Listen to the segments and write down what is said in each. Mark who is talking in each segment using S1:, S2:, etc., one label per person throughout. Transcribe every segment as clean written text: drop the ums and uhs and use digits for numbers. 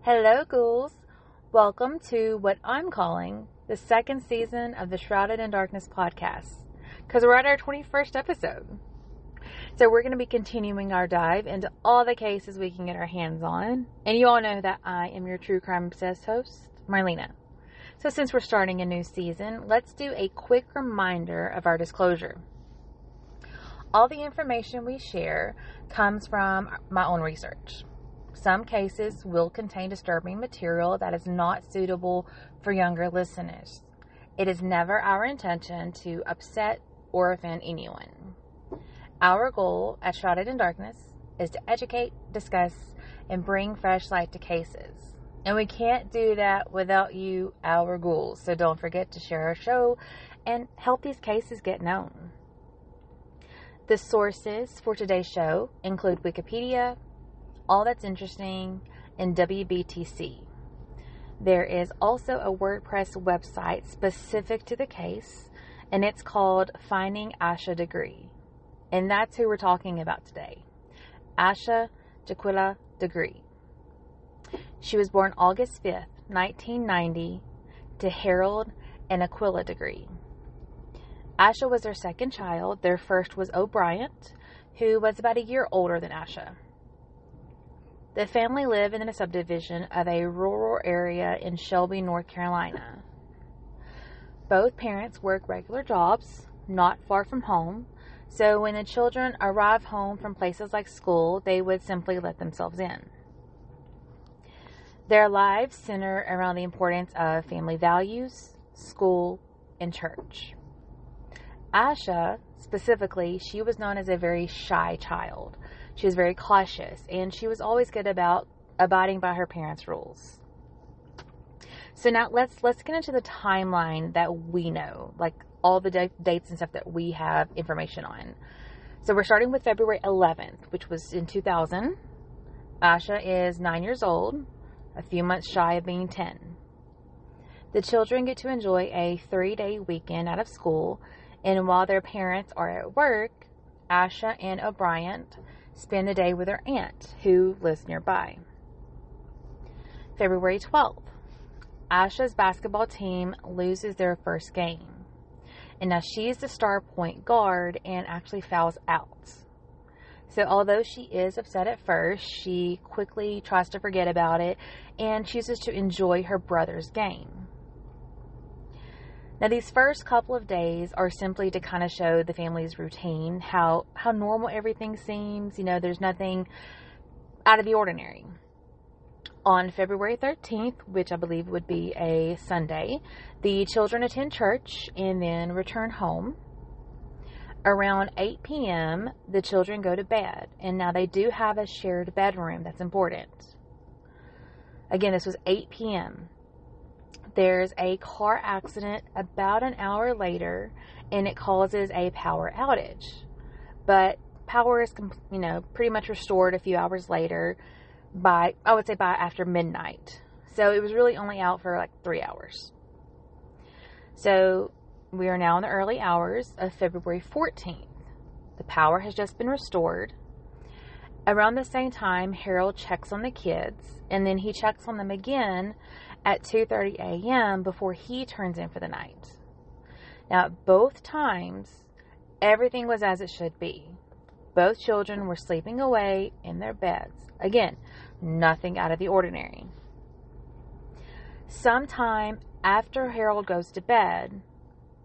S1: Hello, ghouls. Welcome to what I'm calling the second season of the Shrouded in Darkness podcast, because we're at our 21st episode. So we're going to be continuing our dive into all the cases we can get our hands on. And you all know that I am your true crime obsessed host, Marlena. So since we're starting a new season, let's do a quick reminder of our disclosure. All the information we share comes from my own research. Some cases will contain disturbing material that is not suitable for younger listeners. It is never our intention to upset or offend anyone. Our goal at Shrouded in Darkness is to educate, discuss, and bring fresh light to cases. And we can't do that without you, our ghouls. So don't forget to share our show and help these cases get known. The sources for today's show include Wikipedia, All That's Interesting, and WBTC. There is also a WordPress website specific to the case, and it's called Finding Asha Degree. And that's who we're talking about today, Asha Jaquilla Degree. She was born August 5th, 1990, to Harold and Aquilla Degree. Asha was their second child. Their first was O'Brien, who was about a year older than Asha. The family lived in a subdivision of a rural area in Shelby, North Carolina. Both parents worked regular jobs, not far from home, so when the children arrived home from places like school, they would simply let themselves in. Their lives center around the importance of family values, school, and church. Asha, specifically, she was known as a very shy child. She was very cautious, and she was always good about abiding by her parents' rules. So now let's get into the timeline that we know, like all the dates and stuff that we have information on. So we're starting with February 11th, which was in 2000. Asha is 9 years old, a few months shy of being 10. The children get to enjoy a 3-day weekend out of school, and while their parents are at work, Asha and O'Brien spend the day with their aunt, who lives nearby. February 12th, Asha's basketball team loses their first game. And now she's the star point guard and actually fouls out. So although she is upset at first, she quickly tries to forget about it and chooses to enjoy her brother's game. Now, these first couple of days are simply to kind of show the family's routine, how normal everything seems. You know, there's nothing out of the ordinary. On February 13th, which I believe would be a Sunday, the children attend church and then return home. Around 8 p.m., the children go to bed. And now they do have a shared bedroom. That's important. Again, this was 8 p.m. There's a car accident about an hour later, and it causes a power outage. But power is, pretty much restored a few hours later by after midnight. So it was really only out for like 3 hours. So we are now in the early hours of February 14th. The power has just been restored. Around the same time, Harold checks on the kids, and then he checks on them again at 2:30 a.m. before he turns in for the night. Now, at both times, everything was as it should be. Both children were sleeping away in their beds. Again, nothing out of the ordinary. Sometime after Harold goes to bed,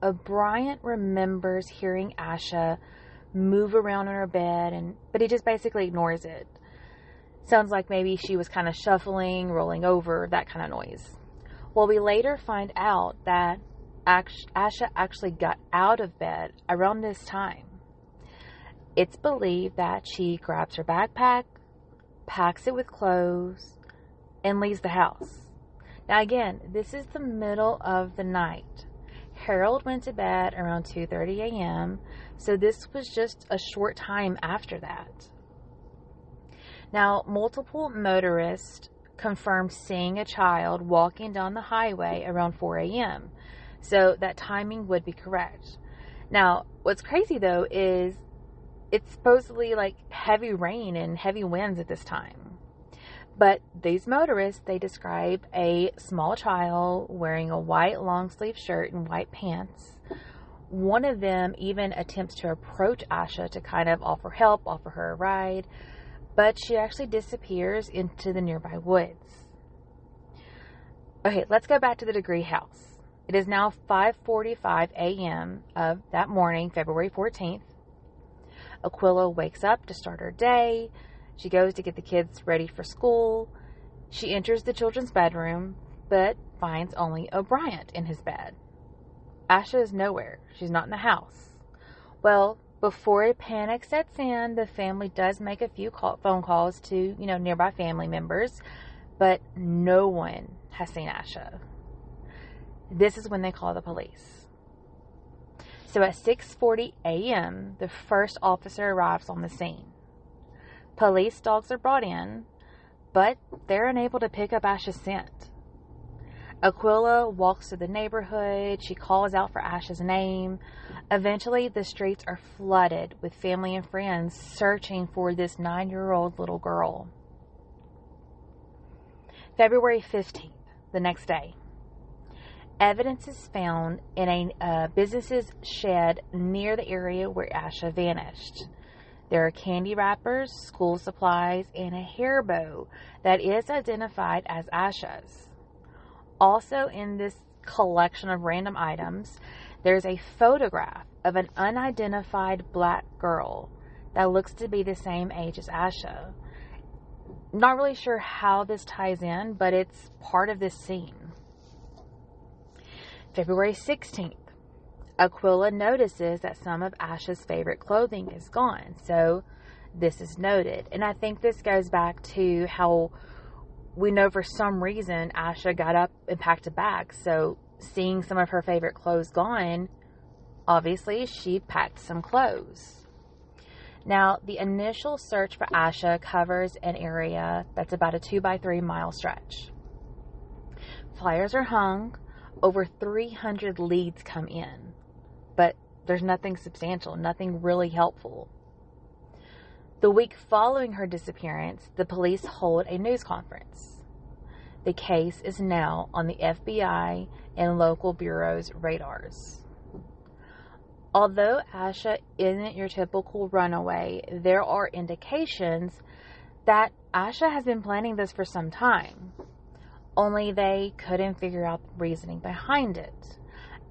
S1: O'Brien remembers hearing Asha move around in her bed, but he just basically ignores it. Sounds like maybe she was kind of shuffling, rolling over, that kind of noise. Well, we later find out that Asha actually got out of bed around this time. It's believed that she grabs her backpack, packs it with clothes, and leaves the house. Now again, this is the middle of the night. Harold went to bed around 2:30 a.m., so this was just a short time after that. Now, multiple motorists confirmed seeing a child walking down the highway around 4 a.m., so that timing would be correct. Now, what's crazy though is it's supposedly like heavy rain and heavy winds at this time. But these motorists, they describe a small child wearing a white long sleeve shirt and white pants. One of them even attempts to approach Asha to kind of offer help, offer her a ride, but she actually disappears into the nearby woods. Okay, let's go back to the Degree house. It is now 5:45 a.m. of that morning, February 14th. Aquilla wakes up to start her day. She goes to get the kids ready for school. She enters the children's bedroom, but finds only O'Brien in his bed. Asha is nowhere. She's not in the house. Well, before a panic sets in, the family does make a few phone calls to, nearby family members, but no one has seen Asha. This is when they call the police. So at 6:40 a.m., the first officer arrives on the scene. Police dogs are brought in, but they're unable to pick up Asha's scent. Aquilla walks through the neighborhood. She calls out for Asha's name. Eventually, the streets are flooded with family and friends searching for this 9-year-old little girl. February 15th, the next day. Evidence is found in a business's shed near the area where Asha vanished. There are candy wrappers, school supplies, and a hair bow that is identified as Asha's. Also in this collection of random items, there's a photograph of an unidentified black girl that looks to be the same age as Asha. Not really sure how this ties in, but it's part of this scene. February 16th. Aquilla notices that some of Asha's favorite clothing is gone, so this is noted. And I think this goes back to how we know for some reason Asha got up and packed a bag, so seeing some of her favorite clothes gone, obviously she packed some clothes. Now, the initial search for Asha covers an area that's about a 2-by-3 mile stretch. Flyers are hung, over 300 leads come in. But there's nothing substantial, nothing really helpful. The week following her disappearance, the police hold a news conference. The case is now on the FBI and local bureaus' radars. Although Asha isn't your typical runaway, there are indications that Asha has been planning this for some time. Only they couldn't figure out the reasoning behind it.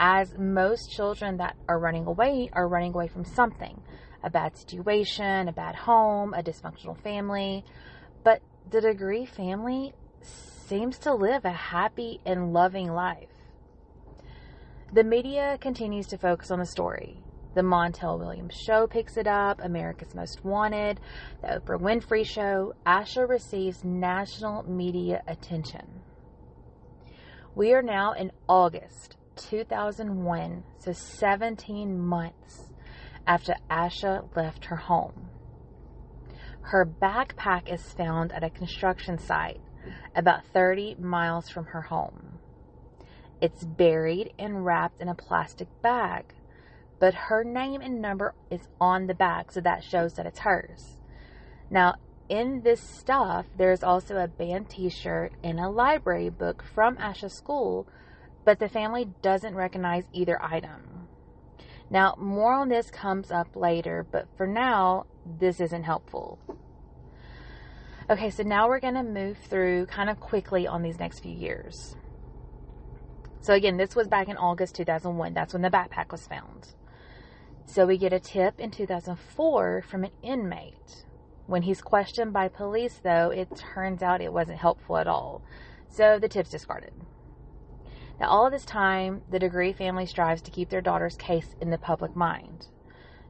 S1: As most children that are running away from something. A bad situation, a bad home, a dysfunctional family. But the Degree family seems to live a happy and loving life. The media continues to focus on the story. The Montel Williams Show picks it up, America's Most Wanted, the Oprah Winfrey Show. Asha receives national media attention. We are now in August 2001, so 17 months after Asha left her home. Her backpack is found at a construction site about 30 miles from her home. It's buried and wrapped in a plastic bag, but her name and number is on the bag, so that shows that it's hers. Now, in this stuff, there's also a band t-shirt and a library book from Asha's school, but the family doesn't recognize either item. Now, more on this comes up later, but for now, this isn't helpful. Okay, so now we're going to move through kind of quickly on these next few years. So again, this was back in August 2001. That's when the backpack was found. So we get a tip in 2004 from an inmate. When he's questioned by police, though, it turns out it wasn't helpful at all. So the tip's discarded. Now, all of this time, the Degree family strives to keep their daughter's case in the public mind.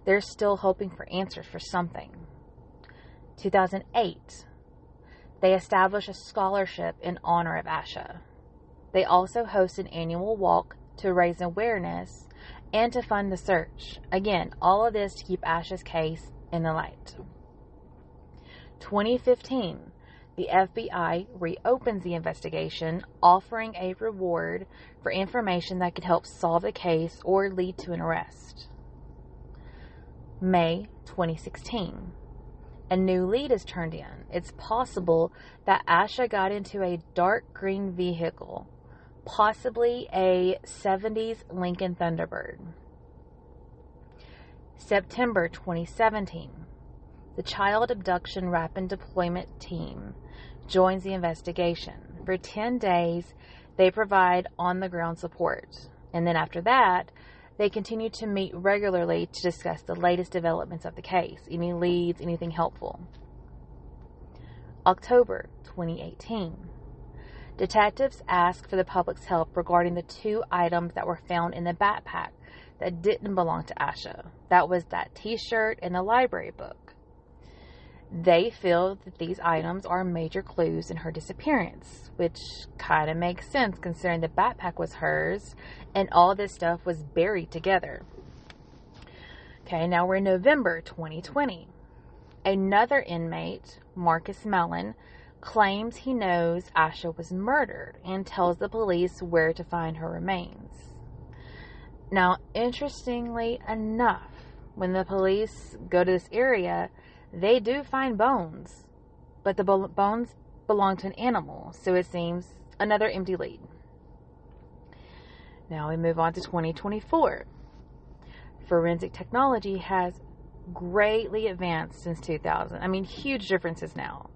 S1: They're still hoping for answers for something. 2008, they establish a scholarship in honor of Asha. They also host an annual walk to raise awareness and to fund the search. Again, all of this to keep Asha's case in the light. 2015, the FBI reopens the investigation, offering a reward for information that could help solve the case or lead to an arrest. May 2016, A new lead is turned in. It's possible that Asha got into a dark green vehicle, possibly a 70s Lincoln Thunderbird. September 2017. The Child Abduction Rapid Deployment Team joins the investigation. For 10 days, they provide on-the-ground support. And then after that, they continue to meet regularly to discuss the latest developments of the case, any leads, anything helpful. October 2018. Detectives ask for the public's help regarding the 2 items that were found in the backpack that didn't belong to Asha. That was that t-shirt and the library book. They feel that these items are major clues in her disappearance, which kind of makes sense considering the backpack was hers and all this stuff was buried together. Okay, now we're in November 2020. Another inmate, Marcus Mellon, claims he knows Asha was murdered and tells the police where to find her remains. Now, interestingly enough, when the police go to this area, they do find bones, but the bones belong to an animal, so it seems another empty lead. Now we move on to 2024. Forensic technology has greatly advanced since 2000. I mean, huge differences now.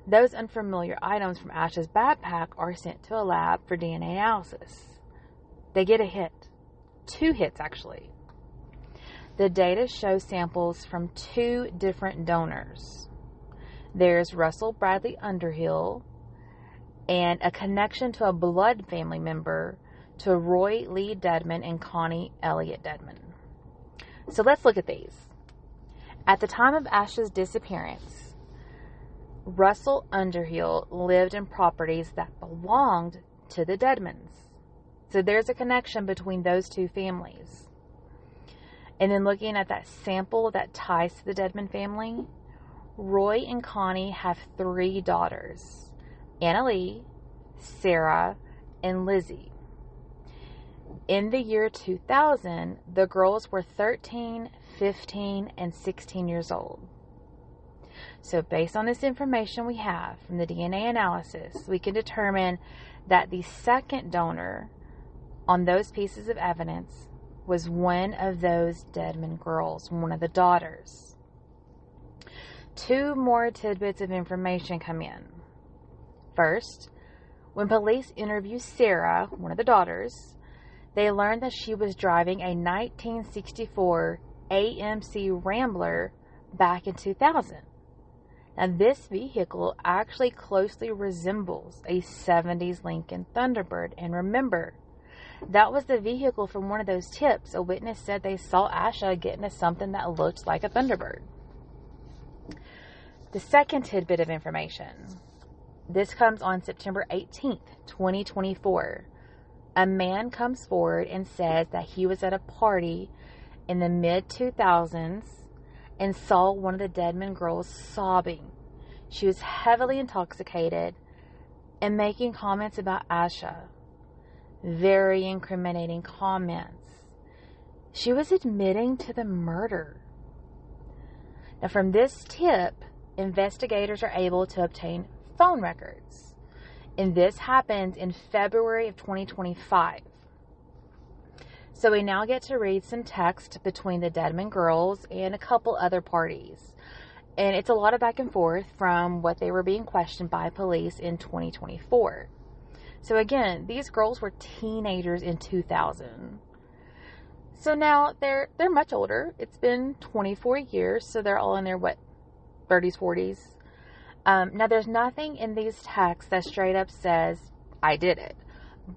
S1: Those unfamiliar items from Asha's backpack are sent to a lab for DNA analysis. They get a hit. 2 hits, actually. The data shows samples from 2 different donors. There's Russell Bradley Underhill and a connection to a blood family member to Roy Lee Dedman and Connie Elliott Dedman. So let's look at these. At the time of Asha's disappearance, Russell Underhill lived in properties that belonged to the Dedmans. So there's a connection between those 2 families. And then looking at that sample that ties to the Dedman family, Roy and Connie have 3 daughters, Annalee, Sarah, and Lizzie. In the year 2000, the girls were 13, 15, and 16 years old. So based on this information we have from the DNA analysis, we can determine that the second donor on those pieces of evidence was one of those Dedman girls, one of the daughters. 2 more tidbits of information come in. First, when police interview Sarah, one of the daughters, they learned that she was driving a 1964 AMC Rambler back in 2000. Now, this vehicle actually closely resembles a 70s Lincoln Thunderbird. And remember, that was the vehicle from one of those tips. A witness said they saw Asha get into something that looked like a Thunderbird. The second tidbit of information. This comes on September 18th, 2024. A man comes forward and says that he was at a party in the mid-2000s and saw one of the Dedman girls sobbing. She was heavily intoxicated and making comments about Asha. Very incriminating comments. She was admitting to the murder. Now, from this tip, investigators are able to obtain phone records. And this happens in February of 2025. So we now get to read some text between the Dedman girls and a couple other parties. And it's a lot of back and forth from what they were being questioned by police in 2024. So again, these girls were teenagers in 2000. So now they're much older. It's been 24 years, so they're all in their, 30s, 40s. Now, there's nothing in these texts that straight up says, I did it.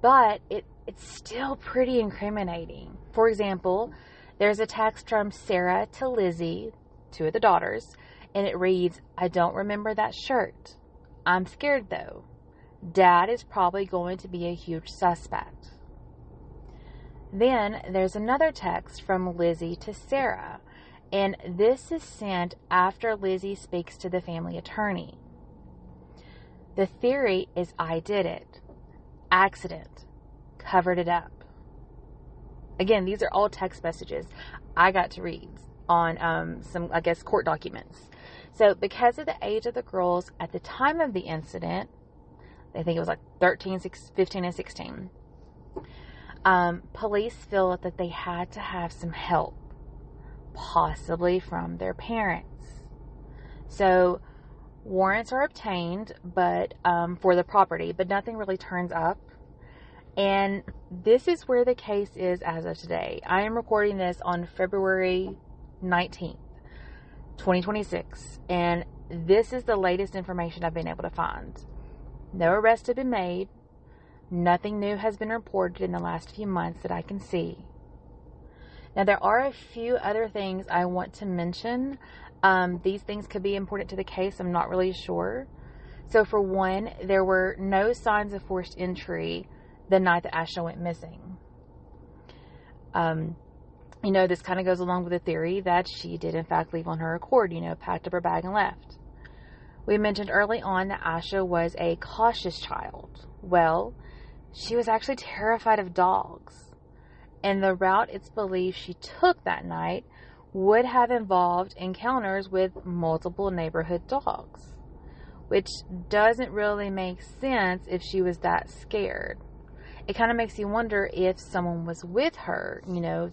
S1: But it's still pretty incriminating. For example, there's a text from Sarah to Lizzie, 2 of the daughters, and it reads, I don't remember that shirt. I'm scared though. Dad is probably going to be a huge suspect. Then there's another text from Lizzie to Sarah, and this is sent after Lizzie speaks to the family attorney. The theory is I did it. Accident. Covered it up. Again, these are all text messages I got to read on some, court documents. So because of the age of the girls at the time of the incident, I think it was like 13, 15, and 16, police feel that they had to have some help, possibly from their parents. So warrants are obtained, but for the property, but nothing really turns up. And this is where the case is as of today. I am recording this on February 19th, 2026, and this is the latest information I've been able to find. No arrests have been made. Nothing new has been reported in the last few months that I can see. Now, there are a few other things I want to mention. These things could be important to the case. I'm not really sure. So, for one, there were no signs of forced entry the night that Asha went missing. This kind of goes along with the theory that she did, in fact, leave on her accord, packed up her bag and left. We mentioned early on that Asha was a cautious child. Well, she was actually terrified of dogs. And the route it's believed she took that night would have involved encounters with multiple neighborhood dogs, which doesn't really make sense if she was that scared. It kind of makes you wonder if someone was with her,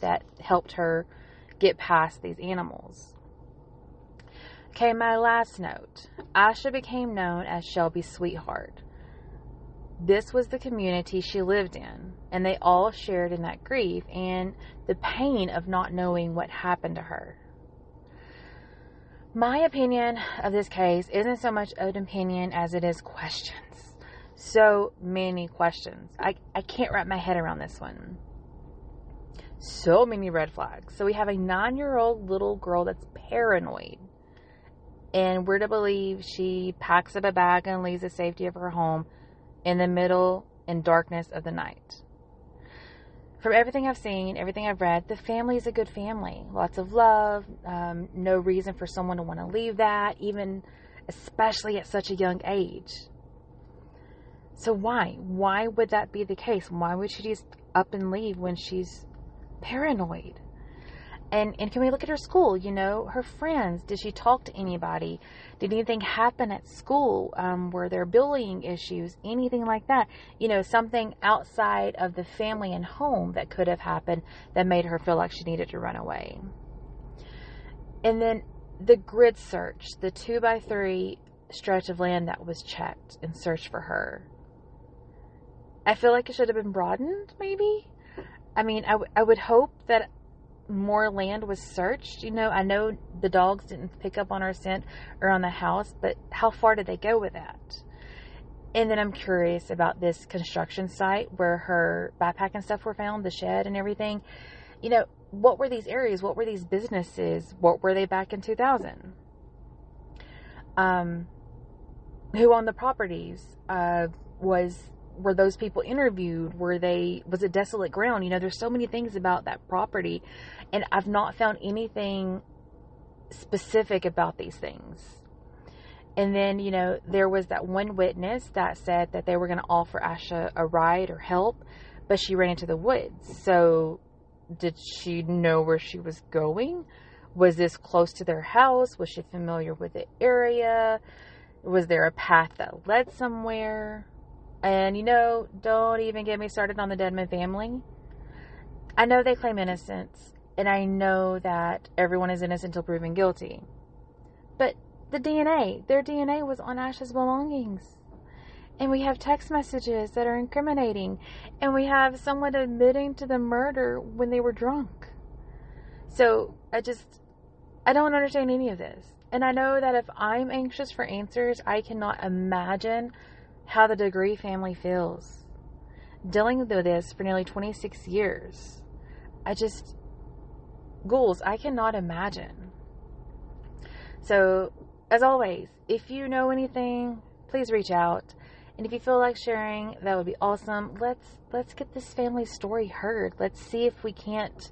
S1: that helped her get past these animals. Okay, my last note. Asha became known as Shelby's sweetheart. This was the community she lived in, and they all shared in that grief and the pain of not knowing what happened to her. My opinion of this case isn't so much an opinion as it is questions. So many questions. I can't wrap my head around this one. So many red flags. So we have a 9-year-old little girl that's paranoid. And we're to believe she packs up a bag and leaves the safety of her home in the middle and darkness of the night. From everything I've seen, everything I've read, the family is a good family. Lots of love. No reason for someone to want to leave that, even especially at such a young age. So why? Why would that be the case? Why would she just up and leave when she's paranoid? And can we look at her school, her friends? Did she talk to anybody? Did anything happen at school? Were there bullying issues? Anything like that? Something outside of the family and home that could have happened that made her feel like she needed to run away. And then the grid search, the 2x3 stretch of land that was checked and searched for her. I feel like it should have been broadened, maybe? I would hope that more land was searched. I know the dogs didn't pick up on her scent around the house, but how far did they go with that? And then I'm curious about this construction site where her backpack and stuff were found, the shed and everything. What were these areas? What were these businesses? What were they back in 2000? Who owned the properties? Were those people interviewed? Was it desolate ground? There's so many things about that property, and I've not found anything specific about these things. And then, there was that one witness that said that they were going to offer Asha a ride or help, but she ran into the woods. So did she know where she was going? Was this close to their house? Was she familiar with the area? Was there a path that led somewhere? And, don't even get me started on the Dedman family. I know they claim innocence, and I know that everyone is innocent until proven guilty. But their DNA was on Asha's belongings. And we have text messages that are incriminating. And we have someone admitting to the murder when they were drunk. So, I don't understand any of this. And I know that if I'm anxious for answers, I cannot imagine how the Degree family feels. Dealing with this for nearly 26 years. Ghouls, I cannot imagine. So, as always, if you know anything, please reach out. And if you feel like sharing, that would be awesome. Let's get this family story heard. Let's see if we can't,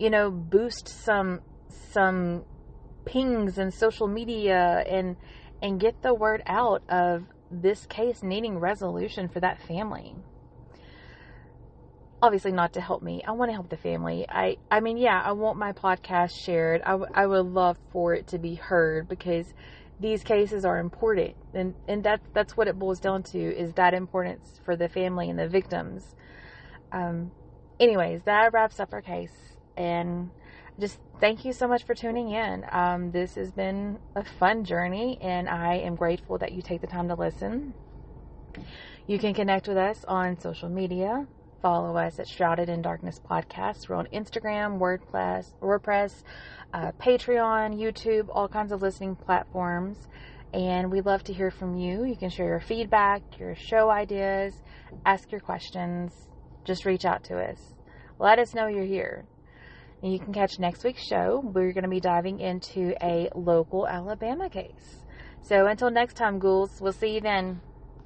S1: boost some pings in social media and get the word out of this case needing resolution for that family. obviously not to help me. I want to help the family. I mean, yeah, I want my podcast shared. I would love for it to be heard, because these cases are important. And that's what it boils down to, is that importance for the family and the victims. Anyways, that wraps up our case. And just thank you so much for tuning in. This has been a fun journey, and I am grateful that you take the time to listen. You can connect with us on social media. Follow us at Shrouded in Darkness Podcast. We're on Instagram, WordPress, Patreon, YouTube, all kinds of listening platforms. And we'd love to hear from you. You can share your feedback, your show ideas, ask your questions. Just reach out to us. Let us know you're here. And you can catch next week's show. We're going to be diving into a local Alabama case. So until next time, ghouls, we'll see you then.